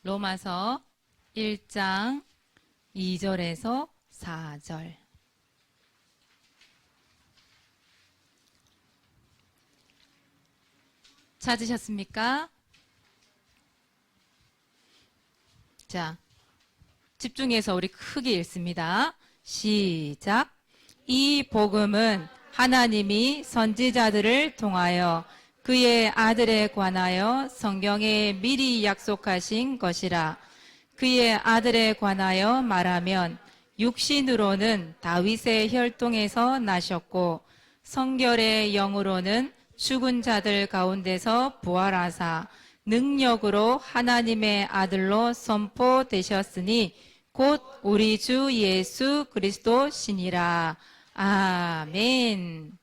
로마서 1장 2절에서 4절. 찾으셨습니까? 자, 집중해서 우리 크게 읽습니다. 시작. 이 복음은 하나님이 선지자들을 통하여 그의 아들에 관하여 성경에 미리 약속하신 것이라. 그의 아들에 관하여 말하면 육신으로는 다윗의 혈통에서 나셨고 성결의 영으로는 죽은 자들 가운데서 부활하사 능력으로 하나님의 아들로 선포되셨으니 곧 우리 주 예수 그리스도시니라. 아멘.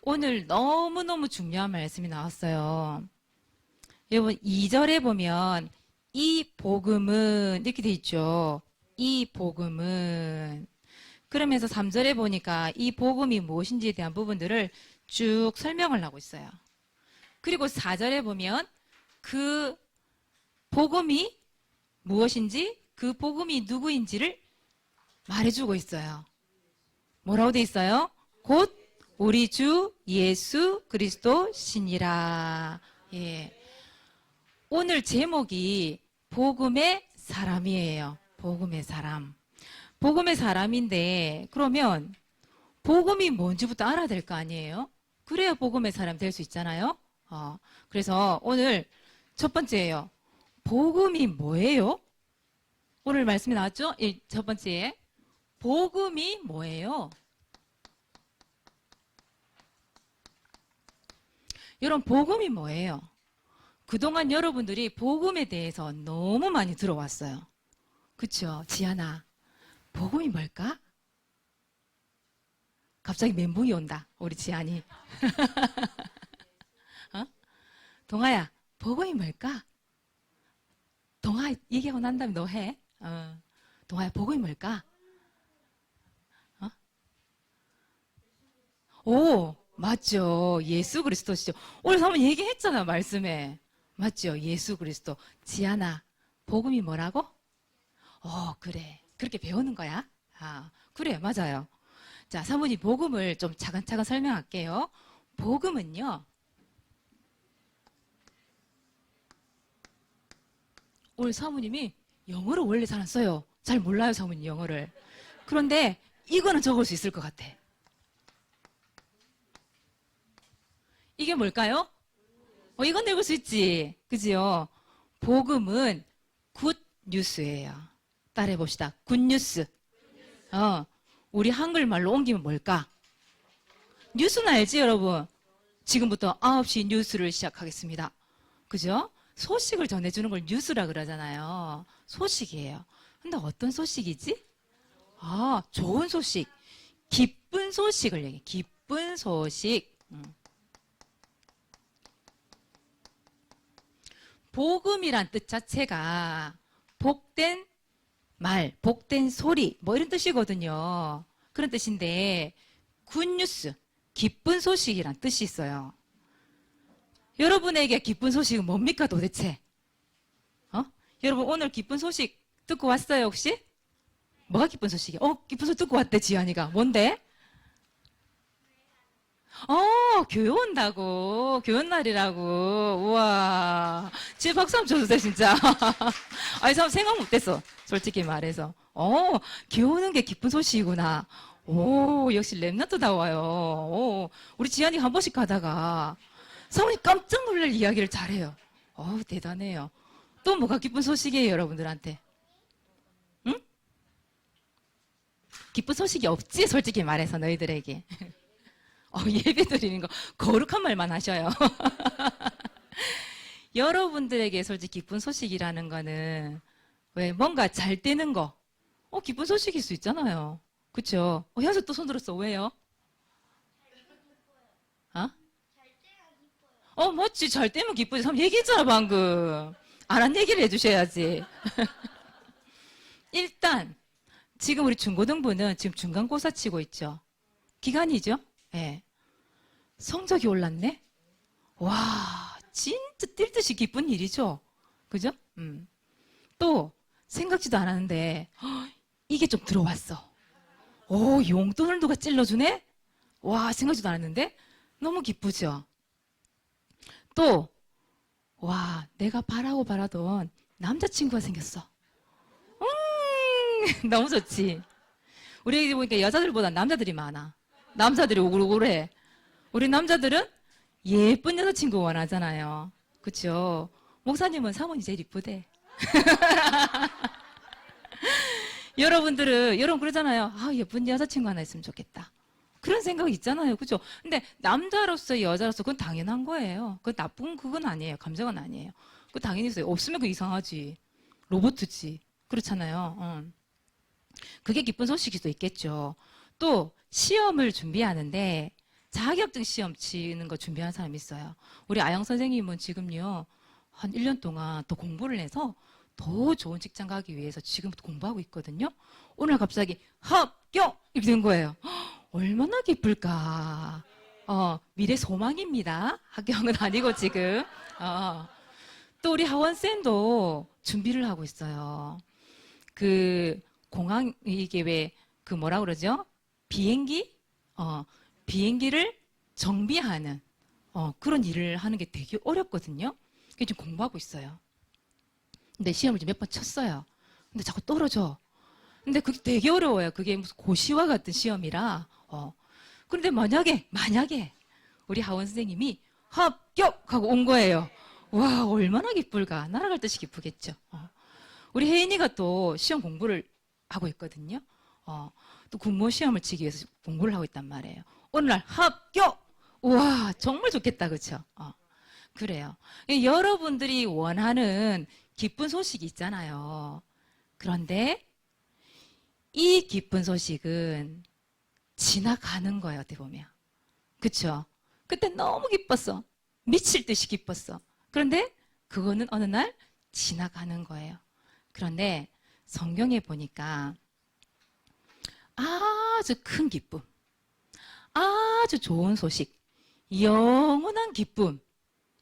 오늘 너무너무 중요한 말씀이 나왔어요. 여러분 2절에 보면 이 복음은 이렇게 돼 있죠. 이 복음은. 그러면서 3절에 보니까 이 복음이 무엇인지에 대한 부분들을 쭉 설명을 하고 있어요. 그리고 4절에 보면 그 복음이 무엇인지, 그 복음이 누구인지를 말해주고 있어요. 뭐라고 돼 있어요? 곧 우리 주 예수 그리스도시니라. 예. 오늘 제목이 복음의 사람이에요. 복음의 사람. 복음의 사람인데 그러면 복음이 뭔지부터 알아야 될 거 아니에요? 그래야 복음의 사람 될 수 있잖아요. 그래서 오늘 첫 번째예요. 복음이 뭐예요? 오늘 말씀이 나왔죠? 첫 번째. 복음이 뭐예요? 여러분, 복음이 뭐예요? 그동안 여러분들이 복음에 대해서 너무 많이 들어왔어요. 그쵸? 지안아, 복음이 뭘까? 갑자기 멘붕이 온다, 우리 지안이. 동아야, 복음이 뭘까? 동아, 얘기하고 난 다음에 너 해. 동아야, 복음이 뭘까? 오, 맞죠. 예수 그리스도시죠. 오늘 한번 얘기했잖아, 말씀에. 맞죠. 예수 그리스도. 지안아, 복음이 뭐라고? 그래. 그렇게 배우는 거야? 그래, 맞아요. 자, 사모님, 복음을 좀 차근차근 설명할게요. 복음은요, 오늘 사모님이 영어를 원래 잘 안 써요. 잘 몰라요, 사모님 영어를. 그런데 이거는 적을 수 있을 것 같아. 이게 뭘까요? 이건 읽을 수 있지. 그지요? 복음은 굿 뉴스예요. 따라해 봅시다. 굿 뉴스. 우리 한글말로 옮기면 뭘까? 뉴스는 알지, 여러분? 지금부터 9시 뉴스를 시작하겠습니다. 그죠? 소식을 전해주는 걸 뉴스라 그러잖아요. 소식이에요. 근데 어떤 소식이지? 좋은 소식. 기쁜 소식을 얘기해. 기쁜 소식. 복음이란 뜻 자체가 복된 말, 복된 소리, 뭐 이런 뜻이거든요. 그런 뜻인데, 굿뉴스, 기쁜 소식이란 뜻이 있어요. 여러분에게 기쁜 소식은 뭡니까 도대체? 여러분 오늘 기쁜 소식 듣고 왔어요 혹시? 뭐가 기쁜 소식이야? 기쁜 소식 듣고 왔대 지안이가. 뭔데? 교회 온다고. 교회 날이라고. 우와. 집에 박수 한번 쳐주세요, 진짜. 아니, 참 생각 못했어. 솔직히 말해서. 교회 오는 게 기쁜 소식이구나. 역시 랩나트다 와요. 우리 지안이 한 번씩 가다가 사모님 깜짝 놀랄 이야기를 잘해요. 대단해요. 또 뭐가 기쁜 소식이에요, 여러분들한테? 응? 기쁜 소식이 없지, 솔직히 말해서 너희들에게. 예배 드리는 거 거룩한 말만 하셔요. 여러분들에게 솔직히 기쁜 소식이라는 거는 왜 뭔가 잘 되는 거, 기쁜 소식일 수 있잖아요. 그쵸? 현수 또 손 들었어. 왜요? 맞지. 잘 되면 기쁘지. 참 얘기했잖아 방금. 안 한 얘기를 해주셔야지. 일단 지금 우리 중고등부는 지금 중간고사 치고 있죠. 기간이죠. 예. 성적이 올랐네? 와, 진짜 뛸 듯이 기쁜 일이죠? 그죠? 또 생각지도 않았는데 이게 좀 들어왔어. 오, 용돈을 누가 찔러주네? 와, 생각지도 않았는데 너무 기쁘죠. 또 와, 내가 바라던 남자친구가 생겼어. 너무 좋지. 우리 애기 보니까 여자들보다 남자들이 많아. 남자들이 오글오글해. 우리 남자들은 예쁜 여자친구 원하잖아요. 그쵸? 목사님은 사모님 제일 이쁘대. 여러분 그러잖아요. 아, 예쁜 여자친구 하나 있으면 좋겠다. 그런 생각이 있잖아요. 그죠? 근데 남자로서 여자로서 그건 당연한 거예요. 그건 나쁜 그건 아니에요. 감정은 아니에요. 그 당연히 있어요. 없으면 그 이상하지. 로봇이지. 그렇잖아요. 그게 기쁜 소식일 수도 있겠죠. 또 시험을 준비하는데 자격증 시험 치는 거 준비하는 사람이 있어요. 우리 아영 선생님은 지금요. 한 1년 동안 더 공부를 해서 더 좋은 직장 가기 위해서 지금부터 공부하고 있거든요. 오늘 갑자기 합격! 이렇게 된 거예요. 얼마나 기쁠까. 미래 소망입니다. 합격은 아니고 지금. 또 우리 하원쌤도 준비를 하고 있어요. 그 공항 이게 왜 그 뭐라 그러죠? 비행기를 정비하는 그런 일을 하는 게 되게 어렵거든요. 그게 지금 공부하고 있어요. 근데 시험을 몇 번 쳤어요. 근데 자꾸 떨어져. 근데 그게 되게 어려워요. 그게 무슨 고시와 같은 시험이라. 그런데 만약에 우리 하원 선생님이 합격하고 온 거예요. 와, 얼마나 기쁠까. 날아갈 듯이 기쁘겠죠. 우리 혜인이가 또 시험 공부를 하고 있거든요. 또 국모 시험을 치기 위해서 공부를 하고 있단 말이에요. 오늘날 합격! 우와, 정말 좋겠다. 그쵸? 그래요. 여러분들이 원하는 기쁜 소식이 있잖아요. 그런데 이 기쁜 소식은 지나가는 거예요. 어떻게 보면. 그쵸? 그때 너무 기뻤어. 미칠 듯이 기뻤어. 그런데 그거는 어느 날 지나가는 거예요. 그런데 성경에 보니까 아주 큰 기쁨, 아주 좋은 소식, 영원한 기쁨,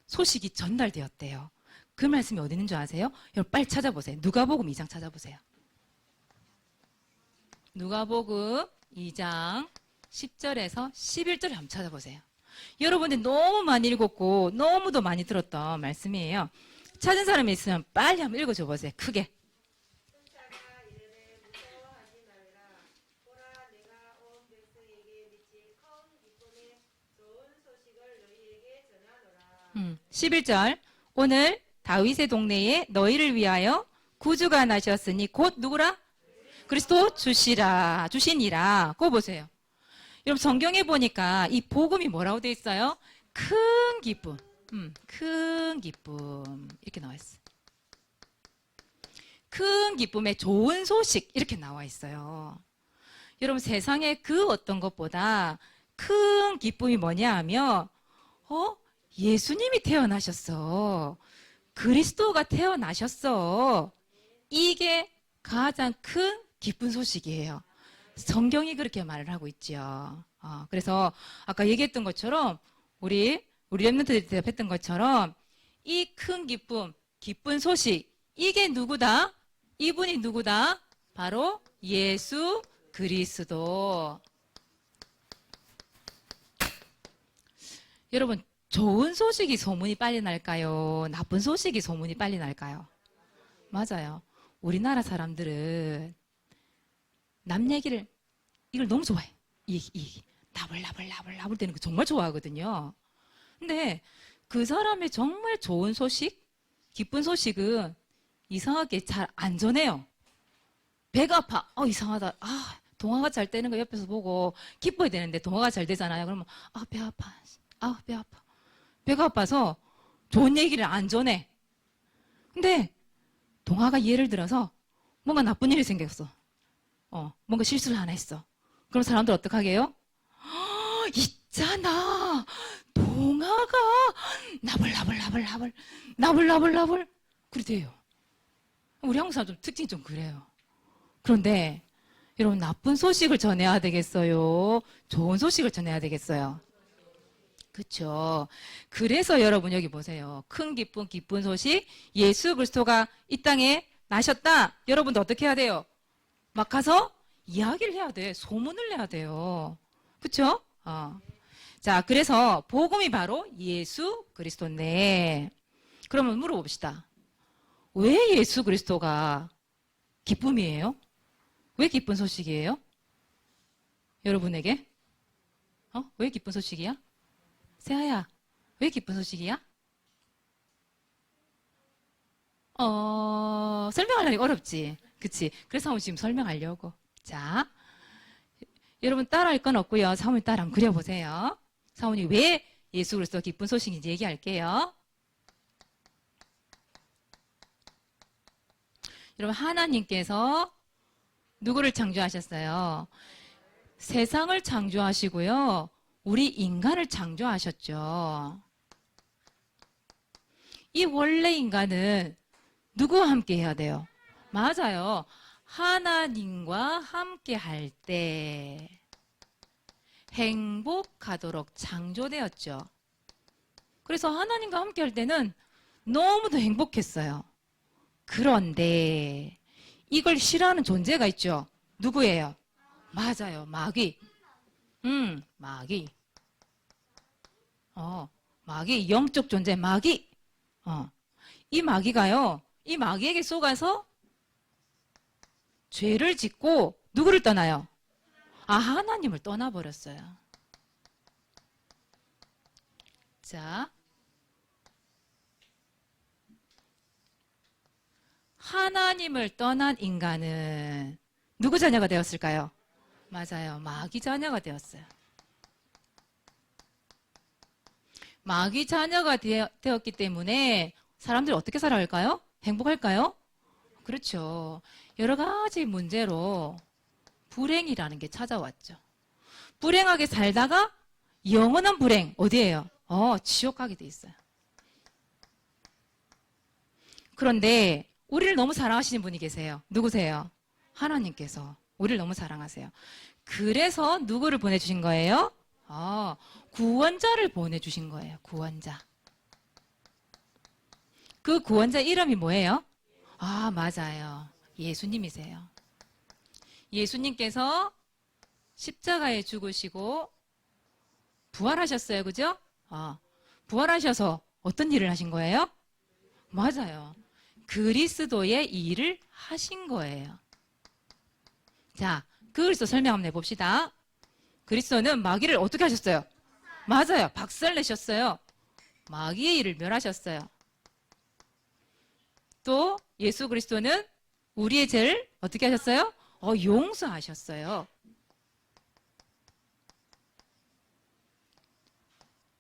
소식이 전달되었대요. 그 말씀이 어디 있는 줄 아세요? 여러분 빨리 찾아보세요. 누가복음 2장 찾아보세요. 누가복음 2장 10절에서 11절을 한번 찾아보세요. 여러분들 너무 많이 읽었고 너무도 많이 들었던 말씀이에요. 찾은 사람이 있으면 빨리 한번 읽어줘 보세요. 크게. 음, 11절. 오늘 다윗의 동네에 너희를 위하여 구주가 나셨으니 곧 누구라? 그리스도 주시니라. 그거 보세요. 여러분 성경에 보니까 이 복음이 뭐라고 되어 있어요? 큰 기쁨. 큰 기쁨. 이렇게 나와 있어요. 큰 기쁨의 좋은 소식. 이렇게 나와 있어요. 여러분 세상에 그 어떤 것보다 큰 기쁨이 뭐냐 하면 예수님이 태어나셨어. 그리스도가 태어나셨어. 이게 가장 큰 기쁜 소식이에요. 성경이 그렇게 말을 하고 있죠. 그래서 아까 얘기했던 것처럼 우리 랩런트들이 대답했던 것처럼 이 큰 기쁨, 기쁜 소식 이게 누구다? 이분이 누구다? 바로 예수 그리스도. 여러분 좋은 소식이 소문이 빨리 날까요? 나쁜 소식이 소문이 빨리 날까요? 맞아요. 우리나라 사람들은 남 얘기를 이걸 너무 좋아해. 나불나불 되는 거 정말 좋아하거든요. 근데 그 사람의 정말 좋은 소식, 기쁜 소식은 이상하게 잘 안 전해요. 배가 아파. 이상하다. 동화가 잘 되는 거 옆에서 보고 기뻐야 되는데 동화가 잘 되잖아요. 그러면 배 아파. 배 아파. 배가 아파서 좋은 얘기를 안 전해. 근데 동화가 예를 들어서 뭔가 나쁜 일이 생겼어. 뭔가 실수를 하나 했어. 그럼 사람들 어떡하게 해요? 있잖아. 동화가 나불나불 그래요. 우리 한국 사람 좀 특징이 좀 그래요. 그런데 여러분 나쁜 소식을 전해야 되겠어요? 좋은 소식을 전해야 되겠어요? 그렇죠. 그래서 여러분 여기 보세요. 큰 기쁜 소식 예수 그리스도가 이 땅에 나셨다. 여러분도 어떻게 해야 돼요? 막 가서 이야기를 해야 돼. 소문을 내야 돼요. 그쵸? 자, 그래서 복음이 바로 예수 그리스도인데, 그러면 물어봅시다. 왜 예수 그리스도가 기쁨이에요? 왜 기쁜 소식이에요? 여러분에게? 왜 기쁜 소식이야? 세아야, 왜 기쁜 소식이야? 설명하려니 어렵지. 그치? 그래서 한번 지금 설명하려고. 자, 여러분 따라할 건 없고요. 사모님 따라 한번 그려보세요. 사모님 왜 예수 그리스도 기쁜 소식인지 얘기할게요. 여러분 하나님께서 누구를 창조하셨어요? 세상을 창조하시고요. 우리 인간을 창조하셨죠. 이 원래 인간은 누구와 함께 해야 돼요? 맞아요. 하나님과 함께 할 때 행복하도록 창조되었죠. 그래서 하나님과 함께 할 때는 너무도 행복했어요. 그런데 이걸 싫어하는 존재가 있죠. 누구예요? 맞아요. 마귀. 마귀. 마귀. 영적 존재 마귀. 이 마귀가요. 이 마귀에게 속아서 죄를 짓고 누구를 떠나요? 하나님을 떠나버렸어요. 자, 하나님을 떠난 인간은 누구 자녀가 되었을까요? 맞아요. 마귀 자녀가 되었어요. 마귀 자녀가 되었기 때문에 사람들이 어떻게 살아갈까요? 행복할까요? 그렇죠. 여러 가지 문제로 불행이라는 게 찾아왔죠. 불행하게 살다가 영원한 불행, 어디예요? 지옥 가게 돼 있어요. 그런데 우리를 너무 사랑하시는 분이 계세요. 누구세요? 하나님께서 우리를 너무 사랑하세요. 그래서 누구를 보내주신 거예요? 구원자를 보내주신 거예요. 구원자. 그 구원자 이름이 뭐예요? 맞아요. 예수님이세요. 예수님께서 십자가에 죽으시고 부활하셨어요. 그죠? 부활하셔서 어떤 일을 하신 거예요? 맞아요. 그리스도의 일을 하신 거예요. 자, 그리스도 설명 한번 해봅시다. 그리스도는 마귀를 어떻게 하셨어요? 맞아요. 박살내셨어요. 마귀의 일을 멸하셨어요. 또 예수 그리스도는 우리의 죄를 어떻게 하셨어요? 용서하셨어요.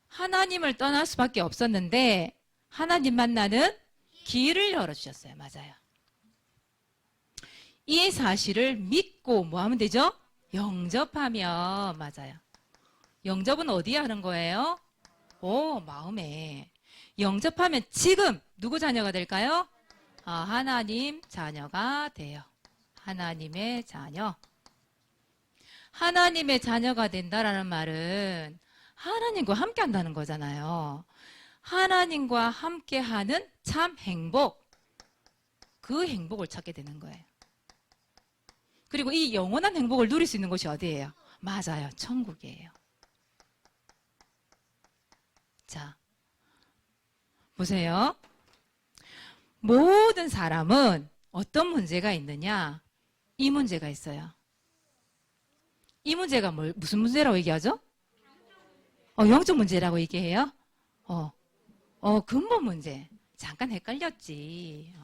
하나님을 떠날 수밖에 없었는데 하나님 만나는 길을 열어주셨어요. 맞아요. 이 사실을 믿고 뭐 하면 되죠? 영접하면. 맞아요. 영접은 어디에 하는 거예요? 마음에. 영접하면 지금 누구 자녀가 될까요? 하나님 자녀가 돼요. 하나님의 자녀. 하나님의 자녀가 된다라는 말은 하나님과 함께 한다는 거잖아요. 하나님과 함께 하는 참 행복. 그 행복을 찾게 되는 거예요. 그리고 이 영원한 행복을 누릴 수 있는 곳이 어디예요? 맞아요. 천국이에요. 자, 보세요. 모든 사람은 어떤 문제가 있느냐? 이 문제가 있어요. 이 문제가 무슨 문제라고 얘기하죠? 영적 문제라고 얘기해요? 근본 문제. 잠깐 헷갈렸지.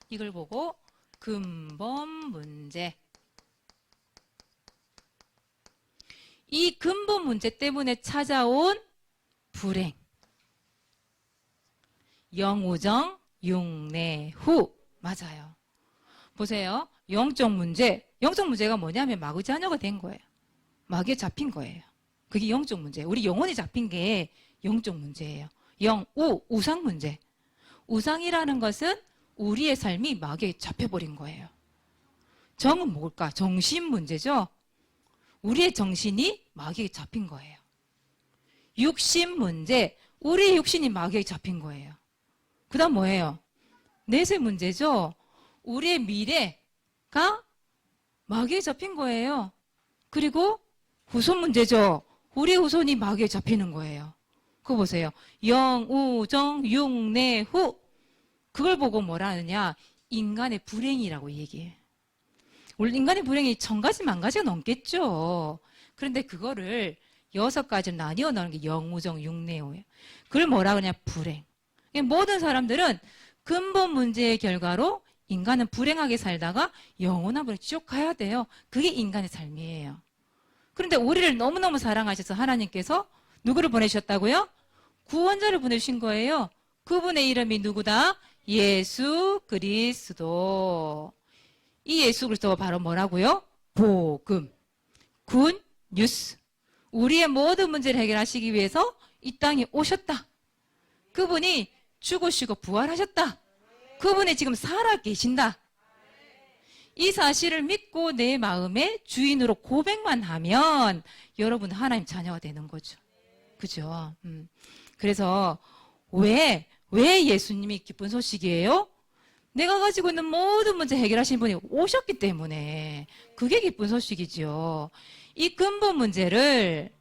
이걸 보고 근본 문제. 이 근본 문제 때문에 찾아온 불행. 영우정, 육내후. 맞아요. 보세요. 영적 문제. 영적 문제가 뭐냐면 마귀 자녀가 된 거예요. 마귀에 잡힌 거예요. 그게 영적 문제예요. 우리 영혼이 잡힌 게 영적 문제예요. 우상 문제. 우상이라는 것은 우리의 삶이 마귀에 잡혀버린 거예요. 정은 뭘까? 정신 문제죠. 우리의 정신이 마귀에 잡힌 거예요. 육신 문제. 우리의 육신이 마귀에 잡힌 거예요. 그 다음 뭐예요? 내세 문제죠. 우리의 미래가 마귀에 잡힌 거예요. 그리고 후손 문제죠. 우리의 후손이 마귀에 잡히는 거예요. 그거 보세요. 영우정 육내후. 그걸 보고 뭐라 하느냐? 인간의 불행이라고 얘기해. 원래 인간의 불행이 1000가지, 10,000가지가 넘겠죠. 그런데 그거를 6가지로 나뉘어 나오는 게 영우정 육내후예요. 그걸 뭐라 그러냐? 불행. 모든 사람들은 근본 문제의 결과로 인간은 불행하게 살다가 영원한 불에 지옥 가야 돼요. 그게 인간의 삶이에요. 그런데 우리를 너무너무 사랑하셔서 하나님께서 누구를 보내셨다고요? 구원자를 보내신 거예요. 그분의 이름이 누구다? 예수 그리스도. 이 예수 그리스도가 바로 뭐라고요? 복음. 굿 뉴스. 우리의 모든 문제를 해결하시기 위해서 이 땅에 오셨다. 그분이 죽으시고 부활하셨다. 그분이 지금 살아 계신다. 이 사실을 믿고 내 마음의 주인으로 고백만 하면 여러분 하나님 자녀가 되는 거죠. 그죠? 그래서 왜 예수님이 기쁜 소식이에요? 내가 가지고 있는 모든 문제 해결하신 분이 오셨기 때문에 그게 기쁜 소식이죠. 이 근본 문제를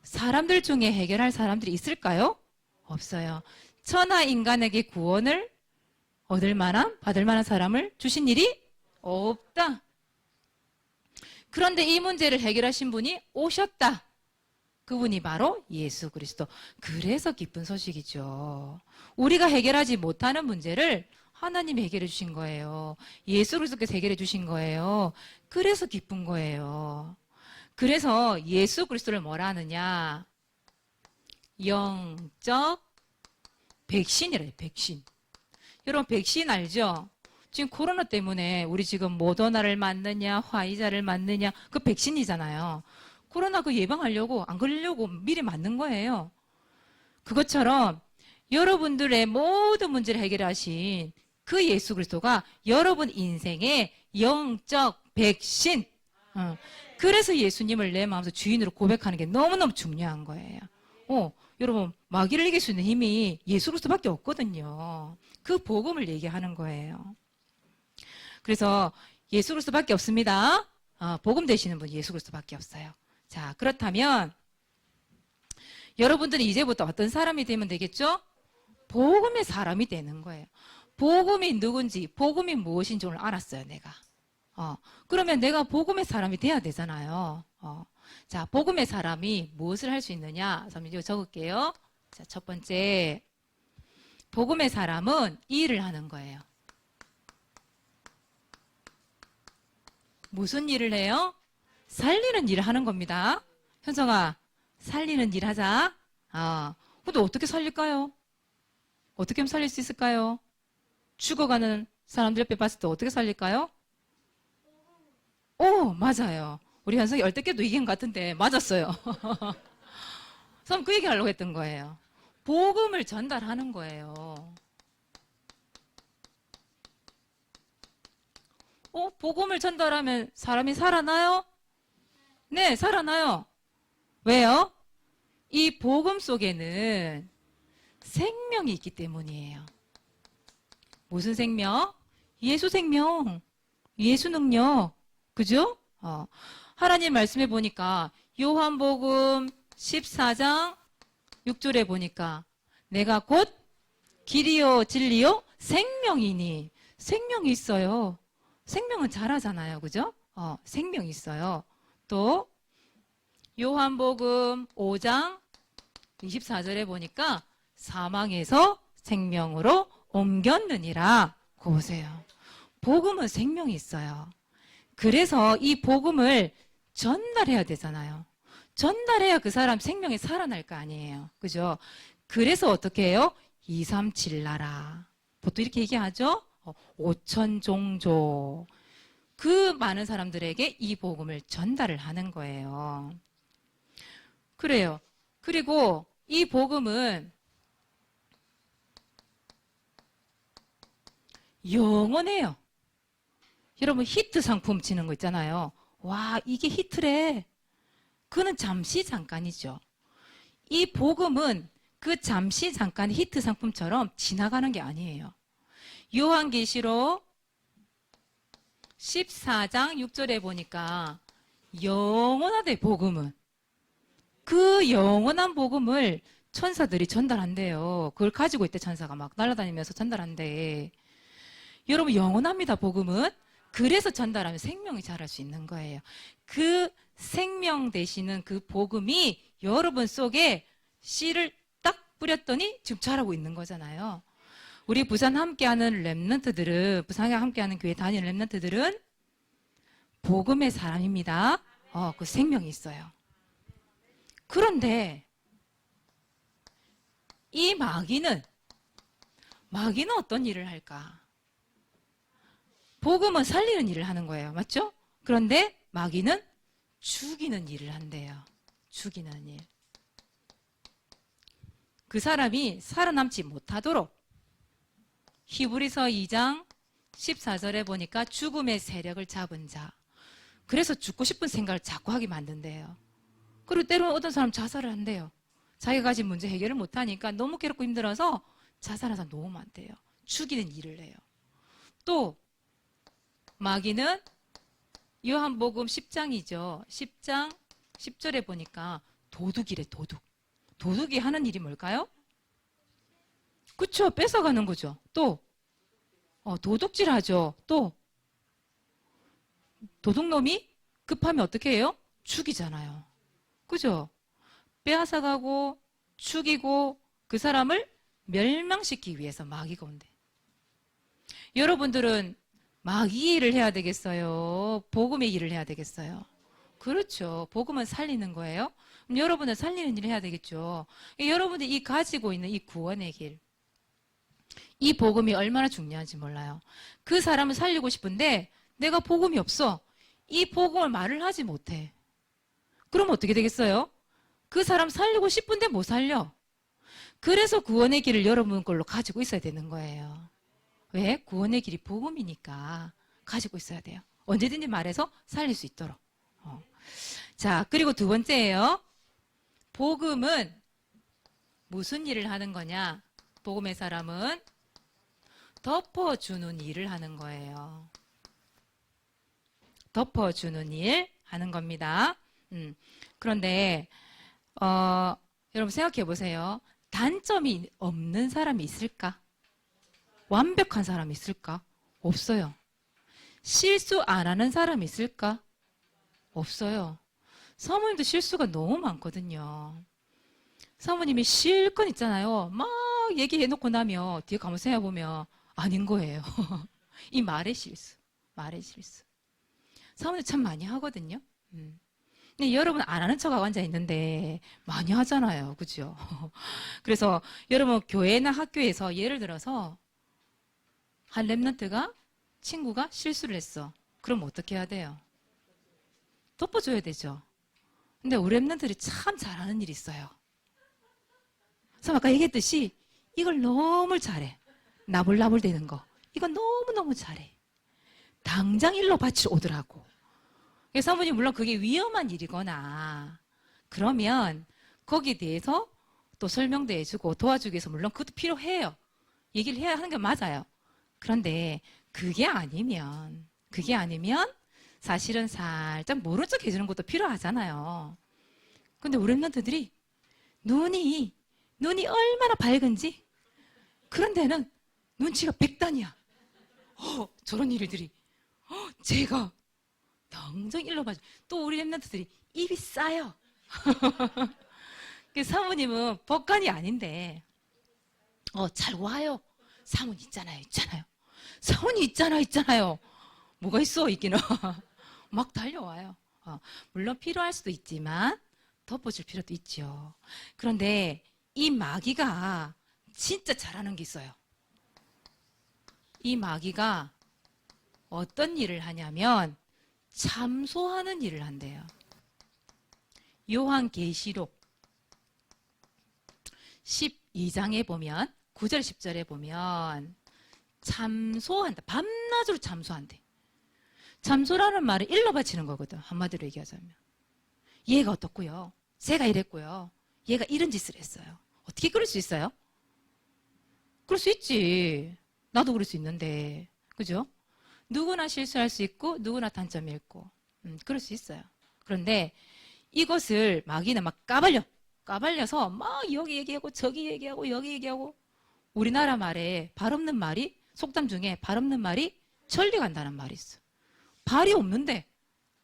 사람들 중에 해결할 사람들이 있을까요? 없어요. 천하 인간에게 구원을 얻을 만한, 받을 만한 사람을 주신 일이 없다. 그런데 이 문제를 해결하신 분이 오셨다. 그분이 바로 예수 그리스도. 그래서 기쁜 소식이죠. 우리가 해결하지 못하는 문제를 하나님이 해결해 주신 거예요. 예수 그리스도께서 해결해 주신 거예요. 그래서 기쁜 거예요. 그래서 예수 그리스도를 뭐라 하느냐? 영적 백신이래요. 백신. 여러분 백신 알죠? 지금 코로나 때문에 우리 지금 모더나를 맞느냐 화이자를 맞느냐 그 백신이잖아요. 코로나 그 예방하려고 안 걸리려고 미리 맞는 거예요. 그것처럼 여러분들의 모든 문제를 해결하신 그 예수 그리스도가 여러분 인생의 영적 백신. 그래서 예수님을 내 마음에서 주인으로 고백하는 게 너무너무 중요한 거예요. 여러분 마귀를 이길 수 있는 힘이 예수 그리스도밖에 없거든요. 그 복음을 얘기하는 거예요. 그래서 예수 그리스도밖에 없습니다. 복음 되시는 분 예수 그리스도밖에 없어요. 자, 그렇다면 여러분들은 이제부터 어떤 사람이 되면 되겠죠? 복음의 사람이 되는 거예요. 복음이 누군지, 복음이 무엇인지 오늘 알았어요, 내가. 그러면 내가 복음의 사람이 돼야 되잖아요. 자, 복음의 사람이 무엇을 할 수 있느냐? 이거 적을게요. 자, 첫 번째. 복음의 사람은 이 일을 하는 거예요. 무슨 일을 해요? 살리는 일을 하는 겁니다. 현성아, 살리는 일 하자. 근데 어떻게 살릴까요? 어떻게 하면 살릴 수 있을까요? 죽어가는 사람들 옆에 봤을 때 어떻게 살릴까요? 맞아요. 우리 현성이 열댓개도 이긴 것 같은데 맞았어요. 저는 그 얘기 하려고 했던 거예요. 복음을 전달하는 거예요. 복음을 전달하면 사람이 살아나요? 네, 살아나요. 왜요? 이 복음 속에는 생명이 있기 때문이에요. 무슨 생명? 예수 생명, 예수 능력. 그죠? 하나님 말씀해 보니까 요한복음 14장 6절에 보니까 내가 곧 길이요 진리요 생명이니. 생명이 있어요. 생명은 잘하잖아요. 그죠? 생명이 있어요. 또 요한복음 5장 24절에 보니까 사망에서 생명으로 옮겼느니라. 그거 보세요. 복음은 생명이 있어요. 그래서 이 복음을 전달해야 되잖아요. 전달해야 그 사람 생명이 살아날 거 아니에요. 그죠? 그래서 어떻게 해요? 237나라. 보통 이렇게 얘기하죠? 5천종족. 그 많은 사람들에게 이 복음을 전달을 하는 거예요. 그래요. 그리고 이 복음은 영원해요. 여러분 히트 상품 치는 거 있잖아요. 와, 이게 히트래. 그는 잠시 잠깐이죠. 이 복음은 그 잠시 잠깐 히트 상품처럼 지나가는 게 아니에요. 요한계시록 14장 6절에 보니까 영원하대 복음은. 그 영원한 복음을 천사들이 전달한대요. 그걸 가지고 있대. 천사가 막 날아다니면서 전달한대. 여러분 영원합니다. 복음은. 그래서 전달하면 생명이 자랄 수 있는 거예요. 그 생명 되시는 그 복음이 여러분 속에 씨를 딱 뿌렸더니 지금 자라고 있는 거잖아요. 우리 부산 함께하는 랩런트들은, 부산에 함께하는 교회 다니는 랩런트들은 복음의 사람입니다. 그 생명이 있어요. 그런데 이 마귀는 어떤 일을 할까? 복음은 살리는 일을 하는 거예요. 맞죠? 그런데 마귀는 죽이는 일을 한대요. 죽이는 일. 그 사람이 살아남지 못하도록 히브리서 2장 14절에 보니까 죽음의 세력을 잡은 자. 그래서 죽고 싶은 생각을 자꾸 하게 만든대요. 그리고 때로는 어떤 사람 자살을 한대요. 자기가 가진 문제 해결을 못하니까 너무 괴롭고 힘들어서 자살하다 놓으면 안 돼요. 죽이는 일을 해요. 또 마귀는 요한복음 10장이죠. 10장 10절에 보니까 도둑이래. 도둑이 하는 일이 뭘까요? 그쵸, 뺏어가는 거죠. 또 도둑질하죠. 또 도둑놈이 급하면 어떻게 해요? 죽이잖아요. 그죠? 빼앗아가고 죽이고 그 사람을 멸망시키기 위해서 마귀가 온대. 여러분들은 마귀 일을 해야 되겠어요? 복음의 일을 해야 되겠어요? 그렇죠. 복음은 살리는 거예요. 그럼 여러분은 살리는 일을 해야 되겠죠. 여러분들이 이 가지고 있는 이 구원의 길, 이 복음이 얼마나 중요한지 몰라요. 그 사람을 살리고 싶은데 내가 복음이 없어. 이 복음을 말을 하지 못해. 그럼 어떻게 되겠어요? 그 사람 살리고 싶은데 못 살려. 그래서 구원의 길을 여러분 걸로 가지고 있어야 되는 거예요. 왜? 구원의 길이 복음이니까 가지고 있어야 돼요. 언제든지 말해서 살릴 수 있도록. 자, 그리고 두 번째예요. 복음은 무슨 일을 하는 거냐? 복음의 사람은 덮어주는 일을 하는 거예요. 덮어주는 일 하는 겁니다. 그런데 여러분 생각해 보세요. 단점이 없는 사람이 있을까? 완벽한 사람이 있을까? 없어요. 실수 안 하는 사람이 있을까? 없어요. 사모님도 실수가 너무 많거든요. 사모님이 실컷 있잖아요. 막 얘기해놓고 나면 뒤에 가만 생각해보면 아닌 거예요. 이 말의 실수. 사모님 참 많이 하거든요. 근데 여러분 안 하는 척하고 앉아있는데 많이 하잖아요. 그죠? 그래서 여러분 교회나 학교에서 예를 들어서 한 랩런트가 친구가 실수를 했어. 그럼 어떻게 해야 돼요? 덮어줘야 되죠. 근데 우리 랩런트들이 참 잘하는 일이 있어요. 그래서 아까 얘기했듯이 이걸 너무 잘해. 나불나불 되는 거. 이건 너무너무 잘해. 당장 일로 바치러 오더라고. 사모님 물론 그게 위험한 일이거나 그러면 거기에 대해서 또 설명도 해주고 도와주기 위해서 물론 그것도 필요해요. 얘기를 해야 하는 게 맞아요. 그런데 그게 아니면 사실은 살짝 모른 척 해주는 것도 필요하잖아요. 근데 우리 랩런트들이 눈이 얼마나 밝은지 그런 데는 눈치가 백단이야. 저런 일들이 제가 당장 일로 봐줘. 또 우리 랩런트들이 입이 싸요. 사모님은 법관이 아닌데 잘 와요. 사모님 있잖아요. 사모님 있잖아요. 뭐가 있어 있기는. 막 달려와요. 물론 필요할 수도 있지만 덮어줄 필요도 있죠. 그런데 이 마귀가 진짜 잘하는 게 있어요. 이 마귀가 어떤 일을 하냐면 참소하는 일을 한대요. 요한계시록 12장에 보면 9절 10절에 보면 참소한다. 밤낮으로 참소한대. 참소라는 말은 일러 바치는 거거든. 한마디로 얘기하자면. 얘가 어떻고요. 제가 이랬고요. 얘가 이런 짓을 했어요. 어떻게 그럴 수 있어요? 그럴 수 있지. 나도 그럴 수 있는데. 그죠? 누구나 실수할 수 있고 누구나 단점이 있고 그럴 수 있어요. 그런데 이것을 마귀는 막 까발려서 막 여기 얘기하고 저기 얘기하고 여기 얘기하고 우리나라 말에 발 없는 말이 속담 중에 발 없는 말이 천리 간다는 말이 있어. 발이 없는데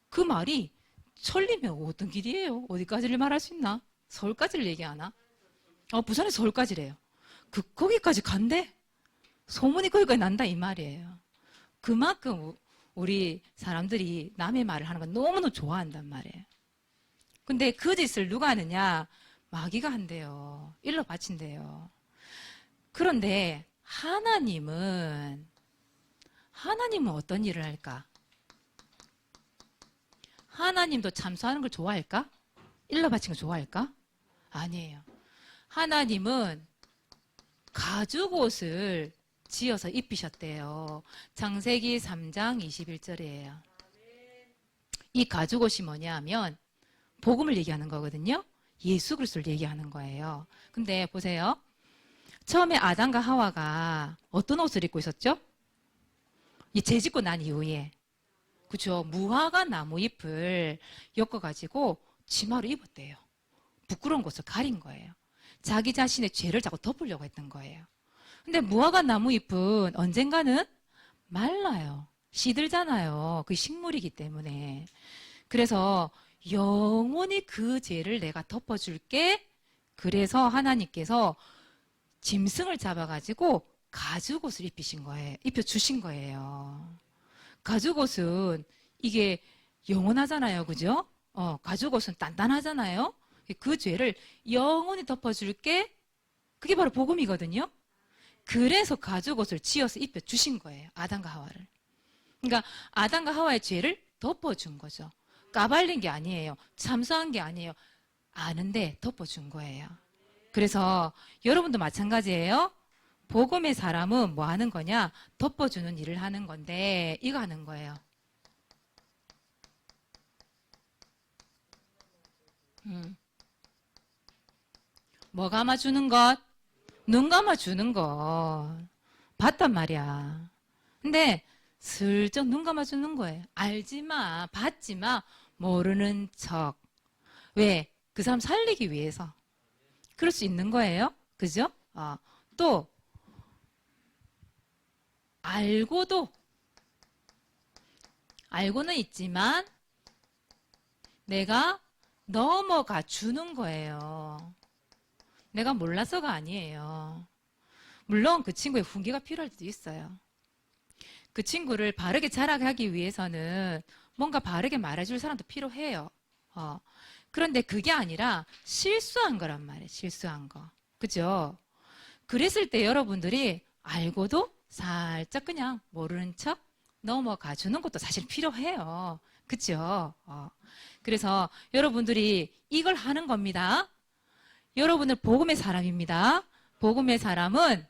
그 말이 천리면 어떤 길이에요? 어디까지를 말할 수 있나? 서울까지를 얘기하나? 부산에 서울까지래요. 거기까지 간대? 소문이 거기까지 난다 이 말이에요. 그만큼 우리 사람들이 남의 말을 하는 건 너무너무 좋아한단 말이에요. 근데 그 짓을 누가 하느냐? 마귀가 한대요. 일러 바친대요. 그런데 하나님은 어떤 일을 할까? 하나님도 참소하는 걸 좋아할까? 일러 바친 걸 좋아할까? 아니에요. 하나님은 가죽옷을 지어서 입히셨대요. 창세기 3장 21절이에요. 이 가죽옷이 뭐냐 하면 복음을 얘기하는 거거든요. 예수 그리스도를 얘기하는 거예요. 근데 보세요. 처음에 아담과 하와가 어떤 옷을 입고 있었죠? 이 재짓고 난 이후에 그죠? 무화과 나무 잎을 엮어가지고 치마를 입었대요. 부끄러운 것을 가린 거예요. 자기 자신의 죄를 자꾸 덮으려고 했던 거예요. 근데 무화과 나무 잎은 언젠가는 말라요. 시들잖아요. 그 식물이기 때문에. 그래서 영원히 그 죄를 내가 덮어줄게. 그래서 하나님께서 짐승을 잡아가지고 가죽옷을 입혀주신 거예요. 가죽옷은 이게 영원하잖아요. 그죠? 가죽옷은 단단하잖아요. 그 죄를 영원히 덮어줄게. 그게 바로 복음이거든요. 그래서 가죽옷을 지어서 입혀주신 거예요. 아담과 하와를. 그러니까 아담과 하와의 죄를 덮어준 거죠. 까발린 게 아니에요. 참소한 게 아니에요. 아는데 덮어준 거예요. 그래서 여러분도 마찬가지예요. 복음의 사람은 뭐 하는 거냐? 덮어주는 일을 하는 건데 이거 하는 거예요. 뭐 감아주는 것? 눈 감아주는 것. 봤단 말이야. 근데 슬쩍 눈 감아주는 거예요. 알지마, 봤지마, 모르는 척. 왜? 그 사람 살리기 위해서. 그럴 수 있는 거예요. 그죠? 또 알고는 있지만 내가 넘어가 주는 거예요. 내가 몰라서가 아니에요. 물론 그 친구의 훈계가 필요할 수도 있어요. 그 친구를 바르게 자라게 하기 위해서는 뭔가 바르게 말해줄 사람도 필요해요. 그런데 그게 아니라 실수한 거란 말이에요. 실수한 거. 그죠? 그랬을 때 여러분들이 알고도 살짝 그냥 모르는 척 넘어가 주는 것도 사실 필요해요. 그죠? 그래서 여러분들이 이걸 하는 겁니다. 여러분은 복음의 사람입니다. 복음의 사람은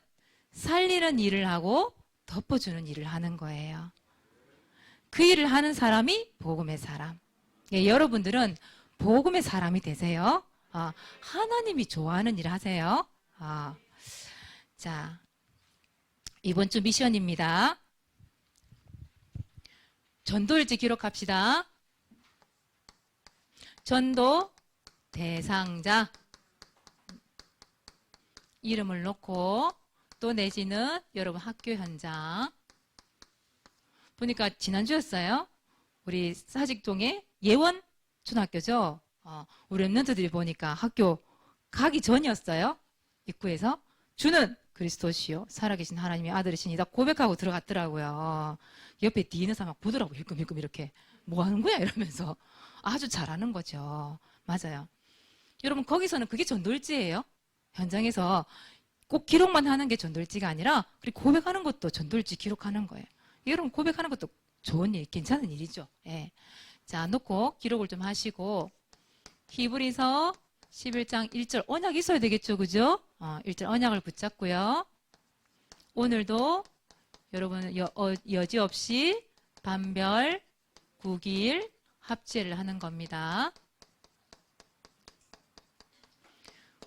살리는 일을 하고 덮어주는 일을 하는 거예요. 그 일을 하는 사람이 복음의 사람. 예, 여러분들은 복음의 사람이 되세요. 하나님이 좋아하는 일 하세요. 자, 이번 주 미션입니다. 전도일지 기록합시다. 전도 대상자 이름을 놓고 또 내지는 여러분 학교 현장 보니까 지난주였어요. 우리 사직동의 예원 초등학교죠. 우리 랩런트들이 보니까 학교 가기 전이었어요. 입구에서 주는 그리스도시요 살아계신 하나님의 아들이시니다 고백하고 들어갔더라고요. 옆에 뒤에 있는 사람 막 보더라고. 힐끔힐끔 이렇게 뭐 하는 거야 이러면서 아주 잘하는 거죠. 맞아요. 여러분 거기서는 그게 전도일지예요. 현장에서 꼭 기록만 하는 게 전도일지가 아니라 그리고 고백하는 것도 전도일지 기록하는 거예요. 여러분 고백하는 것도 좋은 일, 괜찮은 일이죠. 예. 자, 놓고 기록을 좀 하시고 히브리서 11장 1절 언약 있어야 되겠죠. 그죠? 1절 언약을 붙잡고요. 오늘도 여러분 여지없이 반별, 국일, 합제를 하는 겁니다.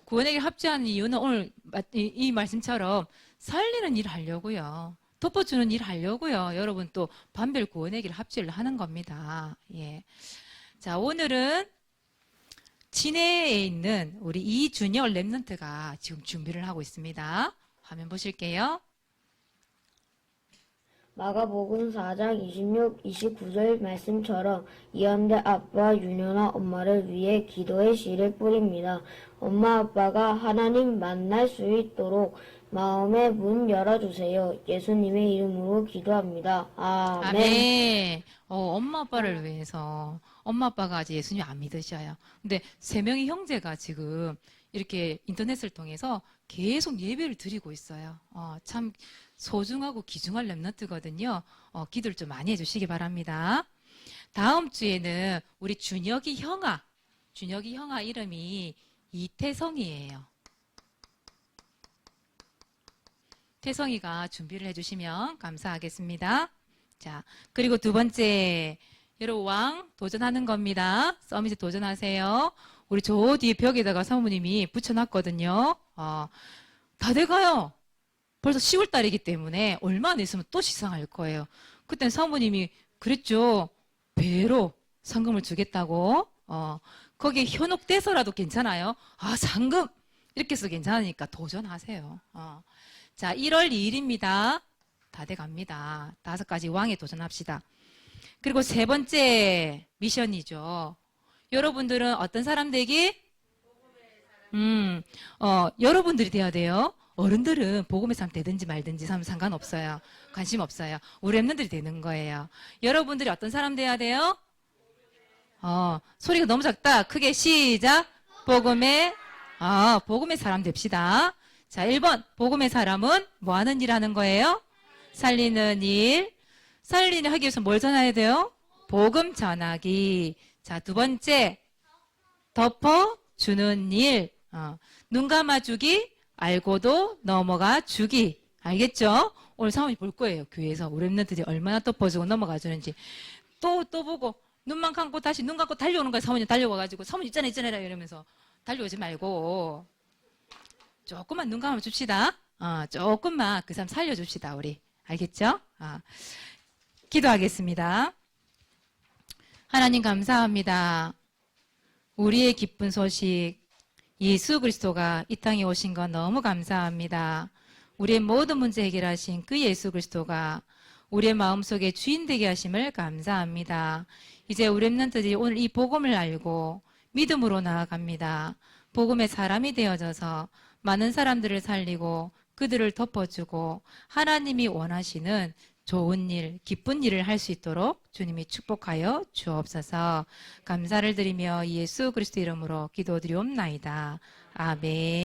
구원에게 합제하는 이유는 오늘 이 말씀처럼 살리는 일을 하려고요. 덮어주는 일 하려고요. 여러분 또 반별 구원의 길 합주를 하는 겁니다. 예. 자, 오늘은 진해에 있는 우리 이준혁 랩런트가 지금 준비를 하고 있습니다. 화면 보실게요. 마가복음 4장 26, 29절 말씀처럼 이현대 아빠 윤현아 엄마를 위해 기도의 씨를 뿌립니다. 엄마 아빠가 하나님 만날 수 있도록 마음의 문 열어주세요. 예수님의 이름으로 기도합니다. 아멘. 아멘. 엄마 아빠를 위해서 엄마 아빠가 아직 예수님 안 믿으셔요. 근데 세 명의 형제가 지금 이렇게 인터넷을 통해서 계속 예배를 드리고 있어요. 참 소중하고 귀중한 랩런트거든요. 기도를 좀 많이 해주시기 바랍니다. 다음 주에는 우리 준혁이 형아 이름이 이태성이에요. 태성이가 준비를 해주시면 감사하겠습니다. 자, 그리고 두 번째, 여러분 왕 도전하는 겁니다. 서밋에 도전하세요. 우리 저 뒤에 벽에다가 사모님이 붙여놨거든요. 다 돼가요. 벌써 10월 달이기 때문에 얼마 안 있으면 또 시상할 거예요. 그땐 사모님이 그랬죠. 배로 상금을 주겠다고. 거기에 현혹돼서라도 괜찮아요. 상금 이렇게 해서 괜찮으니까 도전하세요. 자, 1월 2일입니다. 다 돼갑니다. 5가지 왕에 도전합시다. 그리고 세 번째 미션이죠. 여러분들은 어떤 사람 되기? 여러분들이 돼야 돼요. 어른들은 복음의 사람 되든지 말든지 상관없어요. 관심 없어요. 우리 랩런트들이 되는 거예요. 여러분들이 어떤 사람 돼야 돼요? 소리가 너무 작다. 크게 시작. 복음의 사람 됩시다. 자, 1번. 복음의 사람은 뭐 하는 일 하는 거예요? 살리는 일. 살리는 일 하기 위해서 뭘 전해야 돼요? 복음 전하기. 자, 두 번째. 덮어주는 일. 눈 감아주기. 알고도 넘어가 주기. 알겠죠? 오늘 사모님 볼 거예요. 교회에서 우리 랩런트들이 얼마나 덮어주고 넘어가 주는지. 또 보고 눈만 감고 다시 눈 감고 달려오는 거야. 사모님 달려와가지고 사모님 있잖아 이러면서 달려오지 말고 조금만 눈 감아 줍시다. 조금만 그 사람 살려줍시다. 우리. 알겠죠? 기도하겠습니다. 하나님 감사합니다. 우리의 기쁜 소식 예수 그리스도가 이 땅에 오신 건 너무 감사합니다. 우리의 모든 문제 해결하신 그 예수 그리스도가 우리의 마음속에 주인 되게 하심을 감사합니다. 이제 우리 랩런트들이 오늘 이 복음을 알고 믿음으로 나아갑니다. 복음의 사람이 되어져서 많은 사람들을 살리고 그들을 덮어주고 하나님이 원하시는 좋은 일, 기쁜 일을 할 수 있도록 주님이 축복하여 주옵소서. 감사를 드리며 예수 그리스도 이름으로 기도드리옵나이다. 아멘.